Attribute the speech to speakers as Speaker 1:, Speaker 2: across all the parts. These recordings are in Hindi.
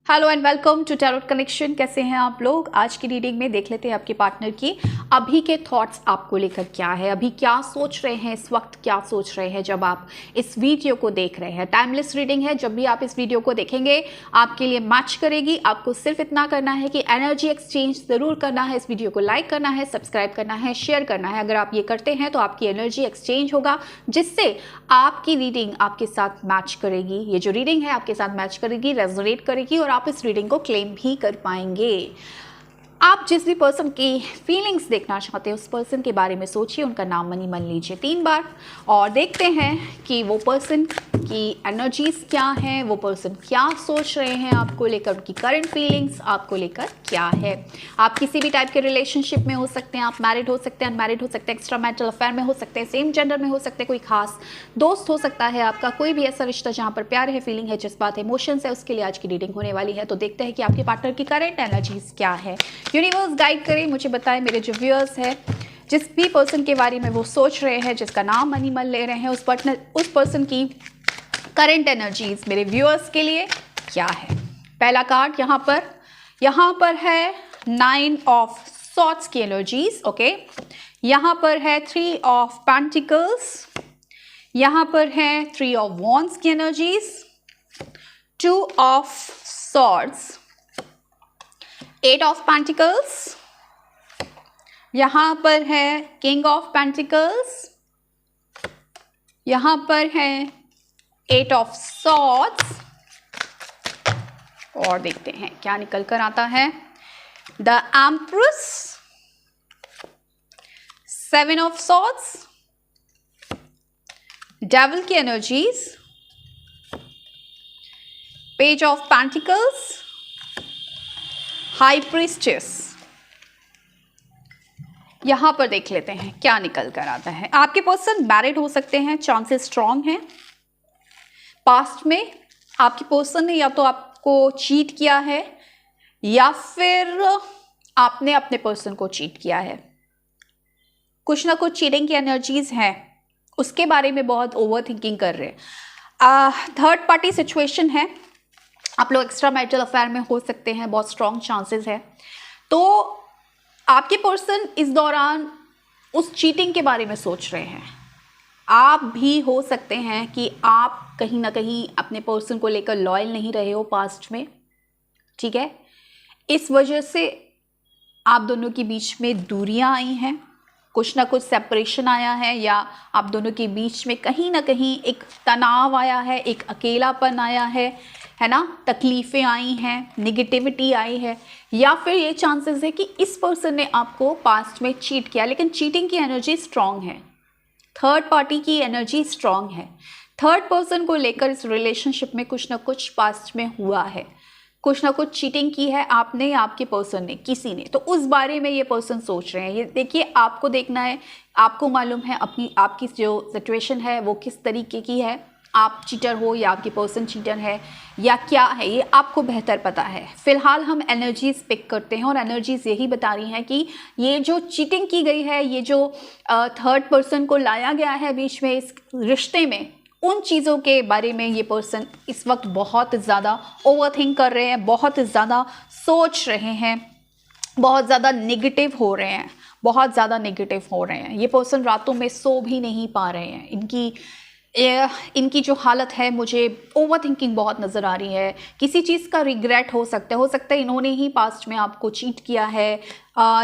Speaker 1: Hello and welcome to tarot connection. कैसे हैं आप लोग? आज की रीडिंग में देख लेते हैं आपके पार्टनर की अभी के थॉट्स आपको लेकर क्या है, अभी क्या सोच रहे हैं, इस वक्त क्या सोच रहे हैं जब आप इस वीडियो को देख रहे हैं। टाइमलेस रीडिंग है, जब भी आप इस वीडियो को देखेंगे आपके लिए मैच करेगी। आपको सिर्फ इतना करना है कि एनर्जी एक्सचेंज जरूर करना है, इस वीडियो को लाइक करना है, सब्सक्राइब करना है, शेयर करना है। अगर आप ये करते हैं तो आपकी एनर्जी एक्सचेंज होगा, जिससे आपकी रीडिंग आपके साथ मैच करेगी। ये जो रीडिंग है आपके साथ मैच करेगी, रेजोनेट करेगी और आप इस रीडिंग को क्लेम भी कर पाएंगे। आप जिस भी पर्सन की फीलिंग्स देखना चाहते हैं उस पर्सन के बारे में सोचिए, उनका नाम मनी मन लीजिए 3 बार और देखते हैं कि वो पर्सन की एनर्जीज क्या हैं, वो पर्सन क्या सोच रहे हैं आपको लेकर, उनकी करंट फीलिंग्स आपको लेकर क्या है। आप किसी भी टाइप के रिलेशनशिप में हो सकते हैं, आप मैरिड हो सकते हैं, अनमैरिड हो सकते हैं, एक्स्ट्रा मैरिटल अफेयर में हो सकते हैं, सेम जेंडर में हो सकते हैं, कोई खास दोस्त हो सकता है आपका, कोई भी ऐसा रिश्ता जहाँ पर प्यार है, फीलिंग है, जज्बात है, इमोशंस है, उसके लिए आज की रीडिंग होने वाली है। तो देखते हैं कि आपके पार्टनर की करंट एनर्जीज क्या है। यूनिवर्स गाइड करें, मुझे बताएं मेरे जो व्यूअर्स है, जिस भी पर्सन के बारे में वो सोच रहे हैं, जिसका नाम मनी मन ले रहे हैं, उस पर्सन की करंट एनर्जीज मेरे व्यूअर्स के लिए क्या है। पहला कार्ड यहाँ पर है 9 ऑफ सॉर्ड्स की एनर्जीज। ओके, यहाँ पर है 3 ऑफ पेंटिकल्स, यहाँ पर है 3 ऑफ वॉन्ड्स की energies, 2 of swords, 8 of pentacles, यहाँ पर है किंग ऑफ पेंटिकल्स, यहाँ पर है 8 ऑफ सॉर्ड्स और देखते हैं क्या निकल कर आता है। The empress, 7 of swords, devil की energies, page of pentacles, high priestess. यहां पर देख लेते हैं क्या निकल कर आता है। आपके पर्सन मैरिड हो सकते हैं, चांसेस स्ट्रांग हैं। पास्ट में आपके पर्सन ने या तो आपको चीट किया है या फिर आपने अपने पर्सन को चीट किया है। कुछ ना कुछ चीटिंग की एनर्जीज हैं, उसके बारे में बहुत ओवर थिंकिंग कर रहे हैं। थर्ड पार्टी सिचुएशन है, आप लोग एक्स्ट्रा मैरिटल अफेयर में हो सकते हैं, बहुत स्ट्रांग चांसेस है। तो आपके पर्सन इस दौरान उस चीटिंग के बारे में सोच रहे हैं। आप भी हो सकते हैं कि आप कहीं ना कहीं अपने पर्सन को लेकर लॉयल नहीं रहे हो पास्ट में, ठीक है। इस वजह से आप दोनों के बीच में दूरियां आई हैं, कुछ ना कुछ सेपरेशन आया है, या आप दोनों के बीच में कहीं ना कहीं एक तनाव आया है, एक अकेलापन आया है ना, तकलीफ़ें आई हैं, निगेटिविटी आई है, या फिर ये चांसेस है कि इस पर्सन ने आपको पास्ट में चीट किया, लेकिन चीटिंग की एनर्जी स्ट्रांग है, थर्ड पार्टी की एनर्जी स्ट्रांग है। थर्ड पर्सन को लेकर इस रिलेशनशिप में कुछ ना कुछ पास्ट में हुआ है, कुछ ना कुछ चीटिंग की है आपने या आपके पर्सन ने, किसी ने, तो उस बारे में ये पर्सन सोच रहे हैं। ये देखिए, आपको देखना है, आपको मालूम है आपकी जो सिचुएशन है वो किस तरीके की है, आप चीटर हो या आपकी पर्सन चीटर है या क्या है, ये आपको बेहतर पता है। फिलहाल हम एनर्जीज पिक करते हैं और एनर्जीज यही बता रही हैं कि ये जो चीटिंग की गई है, ये जो थर्ड पर्सन को लाया गया है बीच में इस रिश्ते में, उन चीज़ों के बारे में ये पर्सन इस वक्त बहुत ज़्यादा ओवरथिंक कर रहे हैं, बहुत ज़्यादा सोच रहे हैं, बहुत ज़्यादा नेगेटिव हो रहे हैं, बहुत ज़्यादा नेगेटिव हो रहे हैं। ये पर्सन रातों में सो भी नहीं पा रहे हैं। इनकी जो हालत है, मुझे ओवर थिंकिंग बहुत नज़र आ रही है। किसी चीज़ का रिग्रेट हो सकता है इन्होंने ही पास्ट में आपको चीट किया है,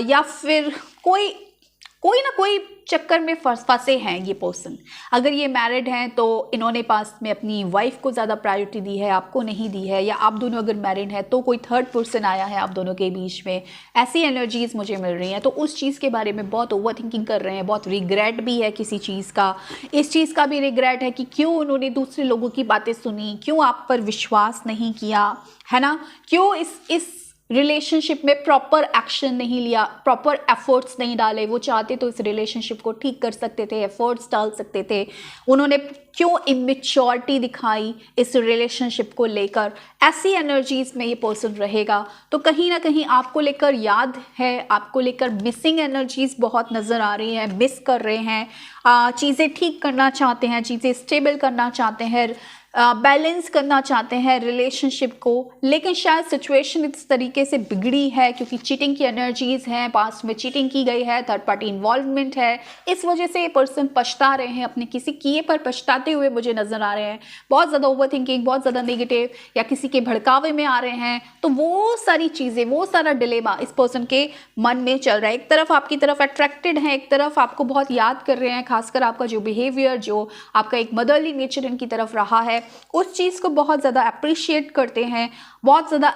Speaker 1: या फिर कोई ना कोई चक्कर में फंसे हैं ये पर्सन। अगर ये मैरिड हैं तो इन्होंने पास्ट में अपनी वाइफ को ज़्यादा प्रायोरिटी दी है, आपको नहीं दी है, या आप दोनों अगर मैरिड हैं तो कोई थर्ड पर्सन आया है आप दोनों के बीच में। ऐसी एनर्जीज मुझे मिल रही हैं, तो उस चीज़ के बारे में बहुत ओवर थिंकिंग कर रहे हैं, बहुत रिग्रेट भी है किसी चीज़ का। इस चीज़ का भी रिग्रेट है कि क्यों उन्होंने दूसरे लोगों की बातें सुनी, क्यों आप पर विश्वास नहीं किया, है ना, क्यों इस रिलेशनशिप में प्रॉपर एक्शन नहीं लिया, प्रॉपर एफर्ट्स नहीं डाले। वो चाहते तो इस रिलेशनशिप को ठीक कर सकते थे, एफर्ट्स डाल सकते थे, उन्होंने क्यों इमेच्योरिटी दिखाई इस रिलेशनशिप को लेकर। ऐसी एनर्जीज में ये पर्सन रहेगा, तो कहीं ना कहीं आपको लेकर याद है, आपको लेकर मिसिंग एनर्जीज बहुत नज़र आ रही है, मिस कर रहे हैं, चीज़ें ठीक करना चाहते हैं, चीज़ें स्टेबल करना चाहते हैं, बैलेंस करना चाहते हैं रिलेशनशिप को, लेकिन शायद सिचुएशन इस तरीके से बिगड़ी है क्योंकि चीटिंग की एनर्जीज हैं, पास्ट में चीटिंग की गई है, थर्ड पार्टी इन्वॉल्वमेंट है, इस वजह से ये पर्सन पछता रहे हैं, अपने किसी किए पर पछताते हुए मुझे नजर आ रहे हैं, बहुत ज़्यादा ओवर थिंकिंग, बहुत ज़्यादा नेगेटिव या किसी के भड़कावे में आ रहे हैं। तो वो सारी चीज़ें, वो सारा डिलेमा इस पर्सन के मन में चल रहा है। एक तरफ आपकी तरफ अट्रैक्टेड है, एक तरफ आपको बहुत याद कर रहे हैं, खासकर आपका जो बिहेवियर, जो आपका एक मदरली नेचर इनकी तरफ रहा है, उस चीज़ को बहुत ज़्यादा अप्रिशिएट करते हैं, बहुत ज़्यादा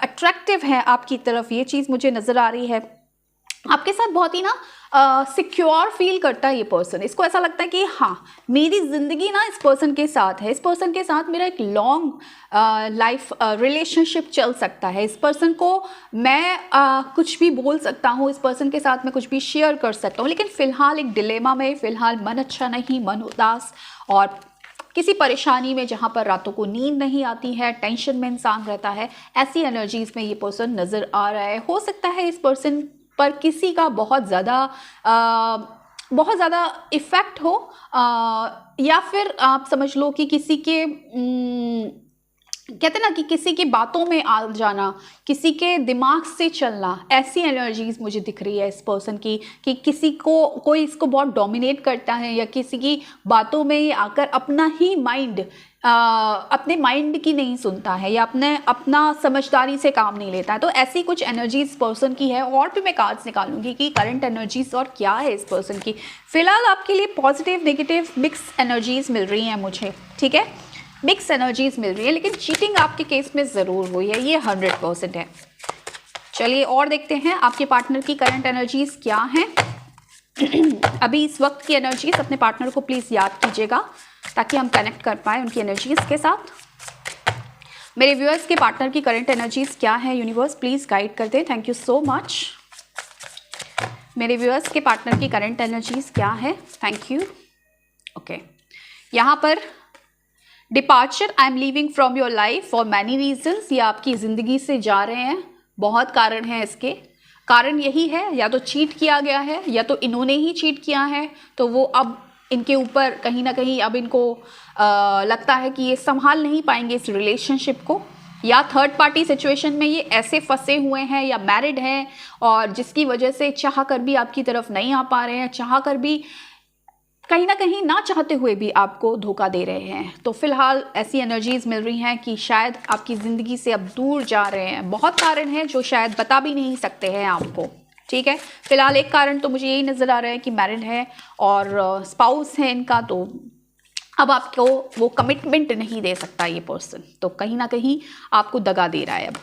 Speaker 1: अट्रैक्टिव है आपकी तरफ, ये चीज़ मुझे नज़र आ रही है। आपके साथ बहुत ही ना सिक्योर फील करता है ये पर्सन। इसको ऐसा लगता है कि हाँ, मेरी ज़िंदगी ना इस पर्सन के साथ है, इस पर्सन के साथ मेरा एक लॉन्ग लाइफ रिलेशनशिप चल सकता है, इस पर्सन को मैं कुछ भी बोल सकता हूँ, इस पर्सन के साथ मैं कुछ भी शेयर कर सकता हूँ। लेकिन फ़िलहाल एक डिलेमा में, फ़िलहाल मन अच्छा नहीं, मन उदास और किसी परेशानी में, जहाँ पर रातों को नींद नहीं आती है, टेंशन में इंसान रहता है, ऐसी एनर्जीज़ में ये पर्सन नज़र आ रहा है। हो सकता है इस पर्सन पर किसी का बहुत ज़्यादा इफ़ेक्ट हो, या फिर आप समझ लो कि किसी के कहते हैं ना कि किसी की बातों में आ जाना, किसी के दिमाग से चलना, ऐसी एनर्जीज मुझे दिख रही है इस पर्सन की कि किसी को कोई इसको बहुत डोमिनेट करता है या किसी की बातों में आकर अपना ही माइंड, अपने माइंड की नहीं सुनता है या अपना समझदारी से काम नहीं लेता है। तो ऐसी कुछ एनर्जीज पर्सन की है। और भी मैं कार्ड्स निकालूंगी कि करंट एनर्जीज और क्या है इस पर्सन की। फिलहाल आपके लिए पॉजिटिव नेगेटिव मिक्स एनर्जीज मिल रही हैं मुझे, ठीक है, मिक्स एनर्जीज मिल रही है, लेकिन चीटिंग आपके केस में ज़रूर हुई है, ये 100% है। चलिए और देखते हैं आपके पार्टनर की करंट एनर्जीज क्या हैं। अभी इस वक्त की एनर्जीज अपने पार्टनर को प्लीज़ याद कीजिएगा ताकि हम कनेक्ट कर पाए उनकी एनर्जीज के साथ। मेरे व्यूअर्स के पार्टनर की करंट एनर्जीज क्या है, यूनिवर्स प्लीज़ गाइड कर दें। Thank you so much. मेरे व्यूअर्स के पार्टनर की करंट एनर्जीज क्या है, थैंक यू। ओके, यहाँ पर departure, I am leaving from your life for many reasons, ये आपकी ज़िंदगी से जा रहे हैं, बहुत कारण है इसके। कारण यही है, या तो चीट किया गया है या तो इन्होंने ही चीट किया है, तो वो अब इनके ऊपर कहीं ना कहीं अब इनको लगता है कि ये संभाल नहीं पाएंगे इस रिलेशनशिप को, या थर्ड पार्टी सिचुएशन में ये ऐसे फंसे हुए हैं या मैरिड हैं और जिसकी वजह से चाह कर भी आपकी तरफ नहीं आ पा रहे हैं, चाह कर भी कहीं ना कहीं ना चाहते हुए भी आपको धोखा दे रहे हैं। तो फिलहाल ऐसी एनर्जीज मिल रही हैं कि शायद आपकी ज़िंदगी से अब दूर जा रहे हैं। बहुत कारण हैं जो शायद बता भी नहीं सकते हैं आपको, ठीक है। फिलहाल एक कारण तो मुझे यही नज़र आ रहा है कि मैरिड है और स्पाउस है इनका, तो अब आपको वो कमिटमेंट नहीं दे सकता ये पर्सन, तो कहीं ना कहीं आपको दगा दे रहा है। अब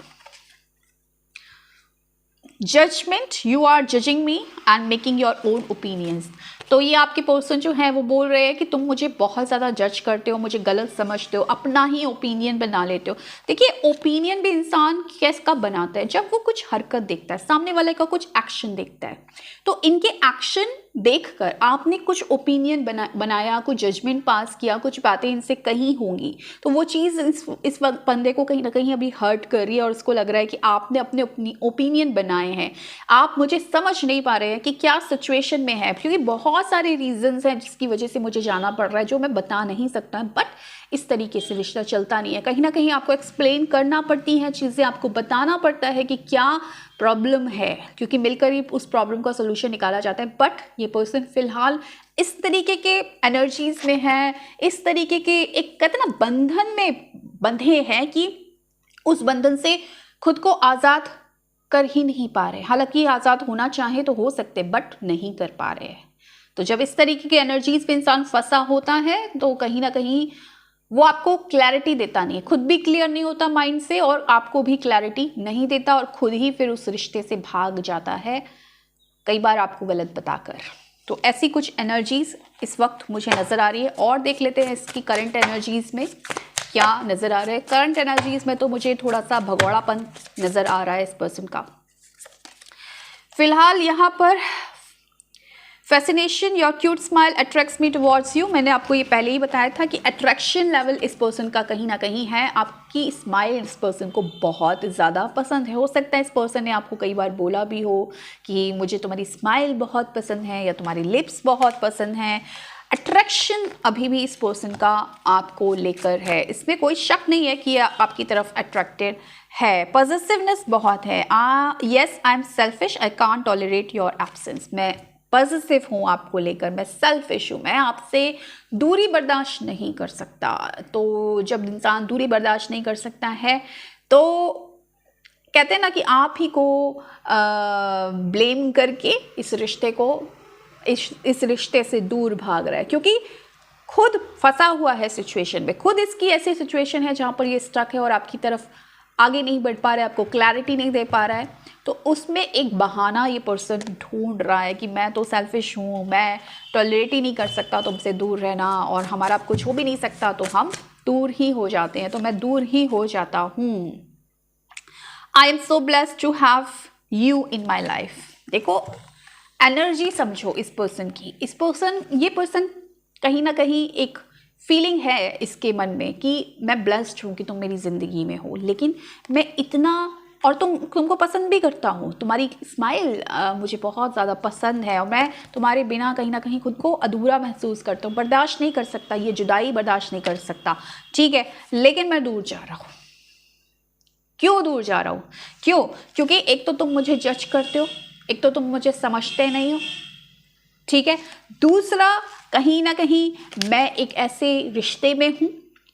Speaker 1: judgement, you are judging me and making your own opinions, तो ये आपके पर्सन जो है वो बोल रहे हैं कि तुम मुझे बहुत ज़्यादा जज करते हो, मुझे गलत समझते हो, अपना ही ओपिनियन बना लेते हो। देखिए, ओपिनियन भी इंसान कैसा बनाता है, जब वो कुछ हरकत देखता है, सामने वाले का कुछ एक्शन देखता है, तो इनके एक्शन देखकर आपने कुछ ओपिनियन बनाया, कुछ जजमेंट पास किया, कुछ बातें इनसे कही होंगी, तो वो चीज़ इस बंदे को कहीं ना कहीं अभी हर्ट कर रही है और उसको लग रहा है कि आपने अपने ओपिनियन बनाए हैं, आप मुझे समझ नहीं पा रहे हैं कि क्या सिचुएशन में है, क्योंकि बहुत सारे रीजंस हैं जिसकी वजह से मुझे जाना पड़ रहा है जो मैं बता नहीं सकता, बट इस तरीके से रिश्ता चलता नहीं है। कहीं ना कहीं आपको एक्सप्लेन करना पड़ती हैं चीज़ें, आपको बताना पड़ता है कि क्या प्रॉब्लम है, क्योंकि मिलकर ही उस प्रॉब्लम का सोल्यूशन निकाला जाता है। बट ये पर्सन फिलहाल इस तरीके के एनर्जीज में है, इस तरीके के एक कहते हैं ना बंधन में बंधे हैं कि उस बंधन से खुद को आज़ाद कर ही नहीं पा रहे। हालांकि आज़ाद होना चाहे तो हो सकते, बट नहीं कर पा रहे हैं। तो जब इस तरीके के एनर्जीज पे इंसान फंसा होता है तो कहीं ना कहीं वो आपको क्लैरिटी देता नहीं है, खुद भी क्लियर नहीं होता माइंड से और आपको भी क्लैरिटी नहीं देता और खुद ही फिर उस रिश्ते से भाग जाता है, कई बार आपको गलत बताकर। तो ऐसी कुछ एनर्जीज इस वक्त मुझे नज़र आ रही है। और देख लेते हैं इसकी करंट एनर्जीज में क्या नज़र आ रहा है। करंट एनर्जीज में तो मुझे थोड़ा सा भगौड़ापन नज़र आ रहा है इस पर्सन का। फिलहाल यहाँ पर fascination, your cute smile attracts me towards you, मैंने आपको ये पहले ही बताया था कि अट्रैक्शन लेवल इस पर्सन का कहीं ना कहीं है। आपकी स्माइल इस पर्सन को बहुत ज़्यादा पसंद है। हो सकता है इस पर्सन ने आपको कई बार बोला भी हो कि मुझे तुम्हारी स्माइल बहुत पसंद है या तुम्हारी लिप्स बहुत पसंद हैं। अट्रैक्शन अभी भी इस पर्सन का आपको लेकर है, इसमें कोई शक नहीं है कि आपकी तरफ अट्रैक्टेड है। पॉजिटिवनेस बहुत है। Yes I am selfish, I can't tolerate your absence. मैं पॉजिटिव हूँ आपको लेकर, मैं सेल्फिश हूँ, मैं आपसे दूरी बर्दाश्त नहीं कर सकता। तो जब इंसान दूरी बर्दाश्त नहीं कर सकता है तो कहते हैं ना कि आप ही को ब्लेम करके इस रिश्ते को इस रिश्ते से दूर भाग रहा है, क्योंकि खुद फंसा हुआ है सिचुएशन में। खुद इसकी ऐसी सिचुएशन है जहाँ पर ये स्टक है और आपकी तरफ आगे नहीं बढ़ पा रहा है, आपको क्लैरिटी नहीं दे पा रहा है। तो उसमें एक बहाना ये पर्सन ढूंढ रहा है कि मैं तो सेल्फिश हूँ, मैं टॉलरेट ही नहीं कर सकता तुमसे दूर रहना, और हमारा कुछ हो भी नहीं सकता तो हम दूर ही हो जाते हैं, तो मैं दूर ही हो जाता हूँ। I am so blessed to have you in my life. देखो एनर्जी समझो इस पर्सन की। ये पर्सन कहीं ना कहीं एक फीलिंग है इसके मन में कि मैं ब्लेस्ड हूँ कि तुम मेरी ज़िंदगी में हो, लेकिन मैं इतना, और तुमको पसंद भी करता हूँ, तुम्हारी स्माइल मुझे बहुत ज़्यादा पसंद है, और मैं तुम्हारे बिना कहीं ना कहीं खुद को अधूरा महसूस करता हूँ, बर्दाश्त नहीं कर सकता, ये जुदाई बर्दाश्त नहीं कर सकता, ठीक है, लेकिन मैं दूर जा रहा हूँ। क्यों दूर जा रहा हूँ? क्यों? क्योंकि एक तो तुम मुझे जज करते हो, एक तो तुम मुझे समझते नहीं हो, ठीक है। दूसरा, कहीं ना कहीं मैं एक ऐसे रिश्ते में हूँ,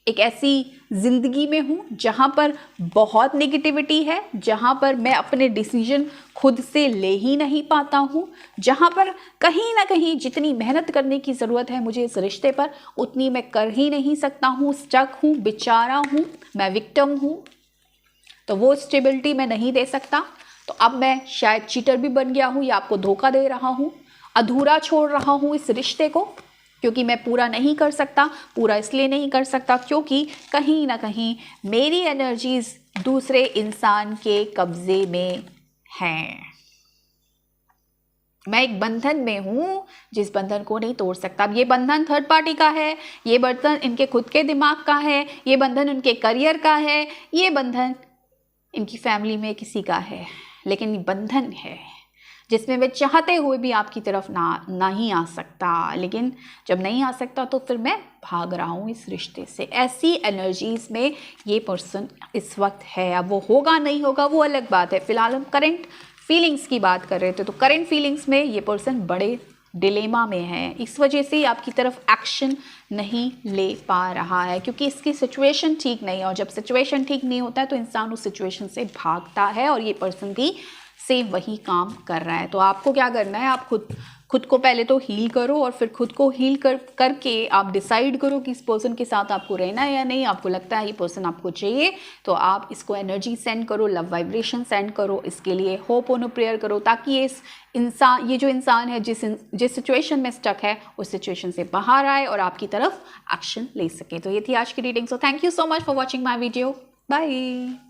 Speaker 1: एक ऐसी ज़िंदगी में हूँ जहाँ पर बहुत नेगेटिविटी है, जहाँ पर मैं अपने डिसीजन खुद से ले ही नहीं पाता हूँ, जहाँ पर कहीं ना कहीं जितनी मेहनत करने की ज़रूरत है मुझे इस रिश्ते पर, उतनी मैं कर ही नहीं सकता हूँ, स्टक हूँ, बेचारा हूँ, मैं विक्टिम हूँ। तो वो स्टेबिलिटी मैं नहीं दे सकता, तो अब मैं शायद चीटर भी बन गया हूँ या आपको धोखा दे रहा हूँ, अधूरा छोड़ रहा हूँ इस रिश्ते को, क्योंकि मैं पूरा नहीं कर सकता। पूरा इसलिए नहीं कर सकता क्योंकि कहीं ना कहीं मेरी एनर्जीज दूसरे इंसान के कब्जे में हैं। मैं एक बंधन में हूँ जिस बंधन को नहीं तोड़ सकता। अब ये बंधन थर्ड पार्टी का है, ये बंधन इनके खुद के दिमाग का है, ये बंधन उनके करियर का है, ये बंधन इनकी फैमिली में किसी का है, लेकिन ये बंधन है जिसमें मैं चाहते हुए भी आपकी तरफ नहीं आ सकता। लेकिन जब नहीं आ सकता तो फिर मैं भाग रहा हूँ इस रिश्ते से। ऐसी एनर्जीज में ये पर्सन इस वक्त है। अब वो होगा नहीं होगा वो अलग बात है, फिलहाल हम करंट फीलिंग्स की बात कर रहे थे। तो करंट फीलिंग्स में ये पर्सन बड़े डिलेमा में है, इस वजह से आपकी तरफ एक्शन नहीं ले पा रहा है, क्योंकि इसकी सिचुएशन ठीक नहीं है, और जब सिचुएशन ठीक नहीं होता है तो इंसान उस सिचुएशन से भागता है, और ये पर्सन भी सेम वही काम कर रहा है। तो आपको क्या करना है, आप खुद को पहले तो हील करो, और फिर खुद को हील करके आप डिसाइड करो कि इस पर्सन के साथ आपको रहना है या नहीं। आपको लगता है ये पर्सन आपको चाहिए तो आप इसको एनर्जी सेंड करो, लव वाइब्रेशन सेंड करो, इसके लिए होप ऑन प्रेयर करो, ताकि ये जो इंसान है जिस सिचुएशन में स्टक है उस सिचुएशन से बाहर आए और आपकी तरफ एक्शन ले सके। तो ये थी आज की reading. So thank you so much for watching my video. Bye.